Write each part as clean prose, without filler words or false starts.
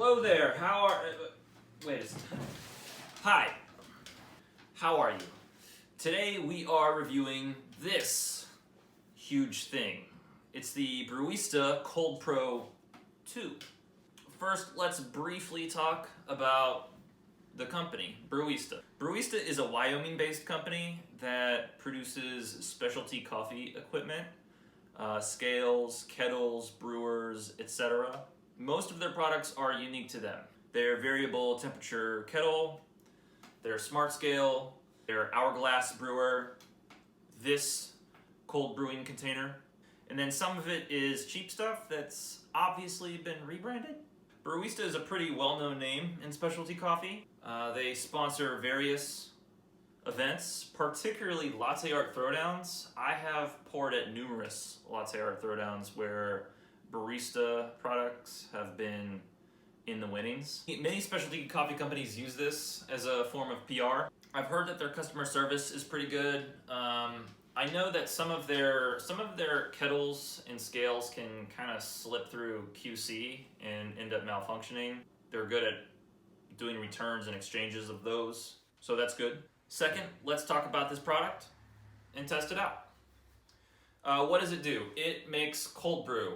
Hello there, wait a second. Hi, how are you? Today we are reviewing this huge thing. It's the Brewista Cold Pro 2. First, let's briefly talk about the company, Brewista. Brewista is a Wyoming-based company that produces specialty coffee equipment, scales, kettles, brewers, etc. Most of their products are unique to them. Their variable temperature kettle, their smart scale, their hourglass brewer, this cold brewing container, and then some of it is cheap stuff that's obviously been rebranded. Brewista is a pretty well-known name in specialty coffee. They sponsor various events, particularly latte art throwdowns. I have poured at numerous latte art throwdowns where barista products have been in the winnings. Many specialty coffee companies use this as a form of PR. I've heard that their customer service is pretty good. I know that some of their kettles and scales can kind of slip through QC and end up malfunctioning. They're good at doing returns and exchanges of those, so that's good. Second, let's talk about this product and test it out. What does it do? It makes cold brew.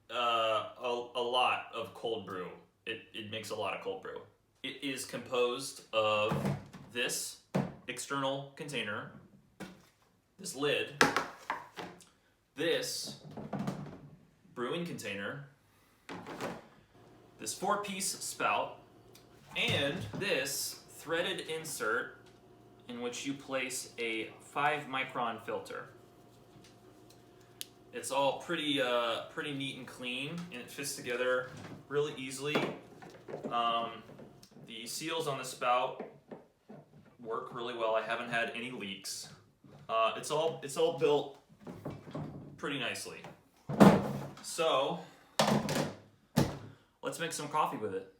A lot of cold brew. It makes a lot of cold brew. It is composed of this external container, this lid, this brewing container, this 4-piece spout, and this threaded insert in which you place a 5-micron filter. It's all pretty neat and clean, and it fits together really easily. The seals on the spout work really well. I haven't had any leaks. It's all built pretty nicely. So let's make some coffee with it.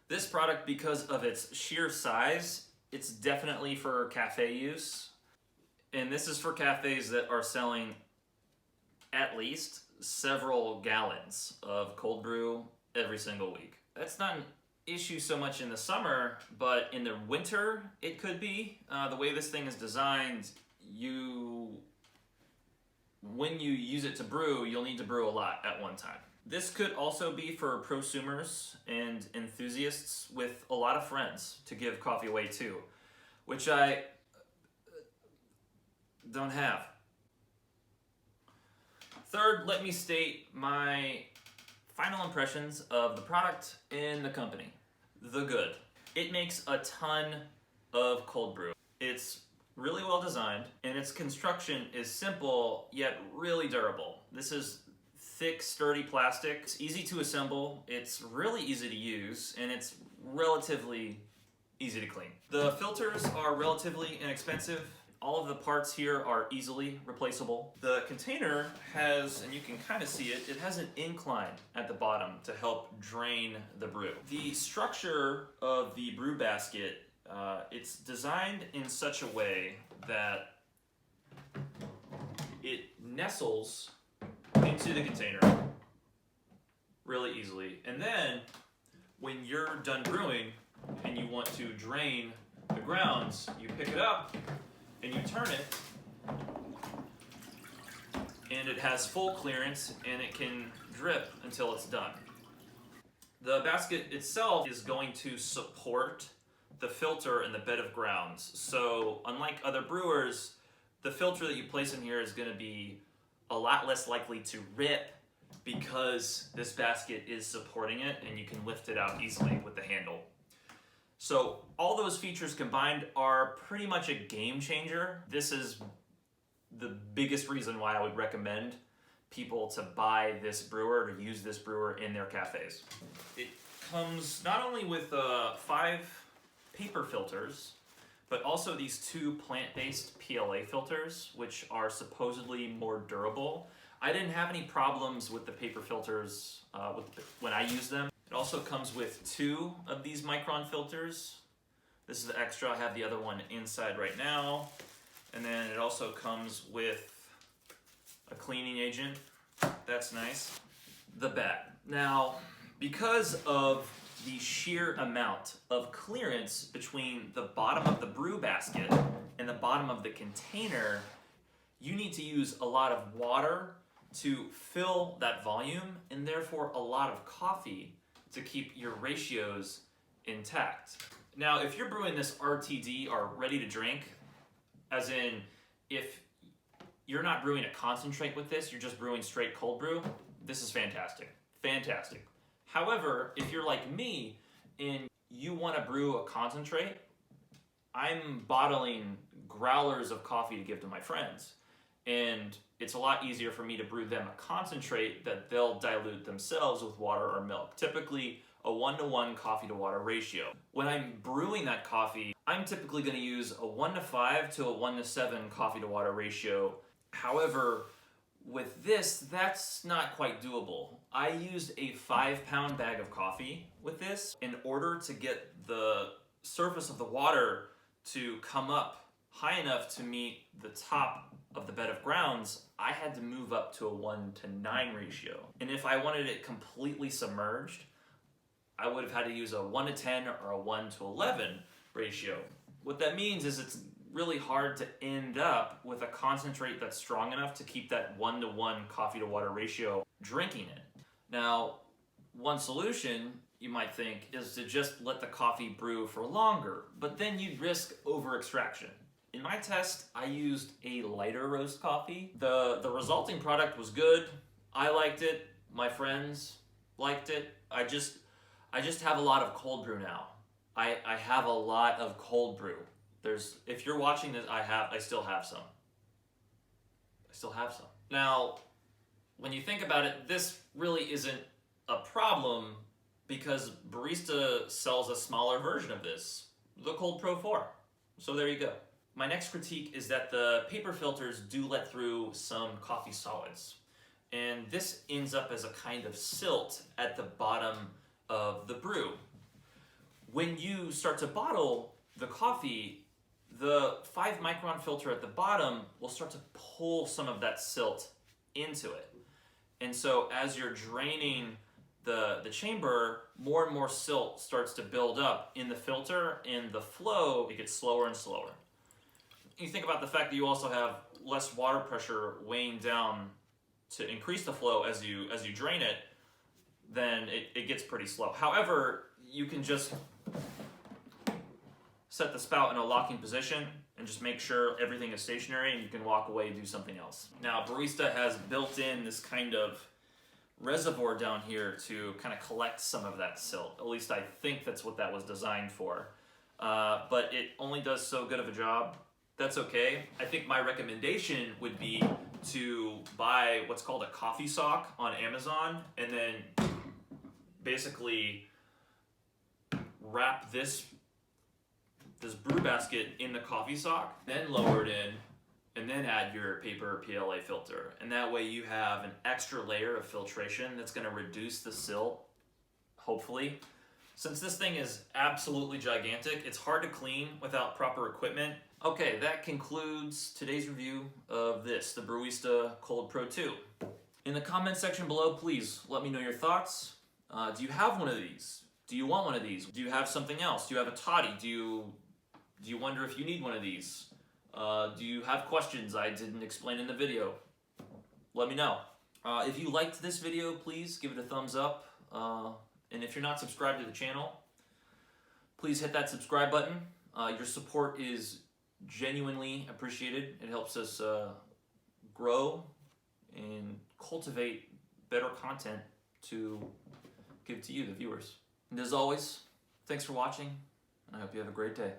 This product, because of its sheer size, it's definitely for cafe use. And this is for cafes that are selling at least several gallons of cold brew every single week. That's not an issue so much in the summer, but in the winter it could be. The way this thing is designed, when you use it to brew, you'll need to brew a lot at one time. This could also be for prosumers and enthusiasts with a lot of friends to give coffee away to, which I don't have. Third, let me state my final impressions of the product and the company. The good. It makes a ton of cold brew. It's really well designed, and its construction is simple yet really durable. This is thick, sturdy plastic. It's easy to assemble, it's really easy to use, and it's relatively easy to clean. The filters are relatively inexpensive. All of the parts here are easily replaceable. The container has, and you can kind of see it, it has an incline at the bottom to help drain the brew. The structure of the brew basket, it's designed in such a way that it nestles into the container really easily. And then when you're done brewing and you want to drain the grounds, you pick it up and you turn it, and it has full clearance and it can drip until it's done. The basket itself is going to support the filter and the bed of grounds. So unlike other brewers, the filter that you place in here is going to be a lot less likely to rip because this basket is supporting it and you can lift it out easily with the handle. So all those features combined are pretty much a game changer. This is the biggest reason why I would recommend people to buy this brewer, to use this brewer in their cafes. It comes not only with 5 paper filters, but also these 2 plant-based PLA filters, which are supposedly more durable. I didn't have any problems with the paper filters when I used them. It also comes with 2 of these micron filters. This is the extra, I have the other one inside right now. And then it also comes with a cleaning agent. That's nice. The bat. Now, because of the sheer amount of clearance between the bottom of the brew basket and the bottom of the container, you need to use a lot of water to fill that volume, and therefore a lot of coffee to keep your ratios intact. Now, if you're brewing this RTD, or ready to drink, as in if you're not brewing a concentrate with this, you're just brewing straight cold brew, this is fantastic. Fantastic. However, if you're like me and you want to brew a concentrate, I'm bottling growlers of coffee to give to my friends. And it's a lot easier for me to brew them a concentrate that they'll dilute themselves with water or milk. Typically a 1-to-1 coffee to water ratio. When I'm brewing that coffee, I'm typically going to use a 1-to-5 to a 1-to-7 coffee to water ratio. However, with this, that's not quite doable. I used a 5-pound bag of coffee with this. In order to get the surface of the water to come up high enough to meet the top of the bed of grounds, I had to move up to a 1-to-9 ratio. And if I wanted it completely submerged, I would have had to use a 1-to-10 or a 1-to-11 ratio. What that means is it's really hard to end up with a concentrate that's strong enough to keep that 1-to-1 coffee to water ratio drinking it. Now, one solution, you might think, is to just let the coffee brew for longer, but then you'd risk over extraction. In my test, I used a lighter roast coffee. The resulting product was good. I liked it. My friends liked it. I just have a lot of cold brew now. I have a lot of cold brew. If you're watching this, I still have some. Now, when you think about it, this really isn't a problem because Brewista sells a smaller version of this, the Cold Pro 4. So there you go. My next critique is that the paper filters do let through some coffee solids. And this ends up as a kind of silt at the bottom of the brew. When you start to bottle the coffee, the 5-micron filter at the bottom will start to pull some of that silt into it. And so as you're draining the chamber, more and more silt starts to build up in the filter, and the flow, it gets slower and slower. You think about the fact that you also have less water pressure weighing down to increase the flow as you drain it, then it gets pretty slow. However, you can just set the spout in a locking position and just make sure everything is stationary, and you can walk away and do something else. Now, Brewista has built in this kind of reservoir down here to kind of collect some of that silt. At least I think that's what that was designed for. But it only does so good of a job. that's okay. I think my recommendation would be to buy what's called a coffee sock on Amazon, and then basically wrap this brew basket in the coffee sock, then lower it in, and then add your paper PLA filter. And that way you have an extra layer of filtration that's going to reduce the silt, hopefully. Since this thing is absolutely gigantic, it's hard to clean without proper equipment. Okay, that concludes today's review of this, the Brewista Cold Pro 2. In the comment section below, please let me know your thoughts. Do you have one of these? Do you want one of these? Do you have something else? Do you have a toddy? Do you wonder if you need one of these? Do you have questions I didn't explain in the video? Let me know. If you liked this video, please give it a thumbs up. And if you're not subscribed to the channel, please hit that subscribe button. Your support is genuinely appreciated. It helps us grow and cultivate better content to give to you, the viewers. And as always, thanks for watching, and I hope you have a great day.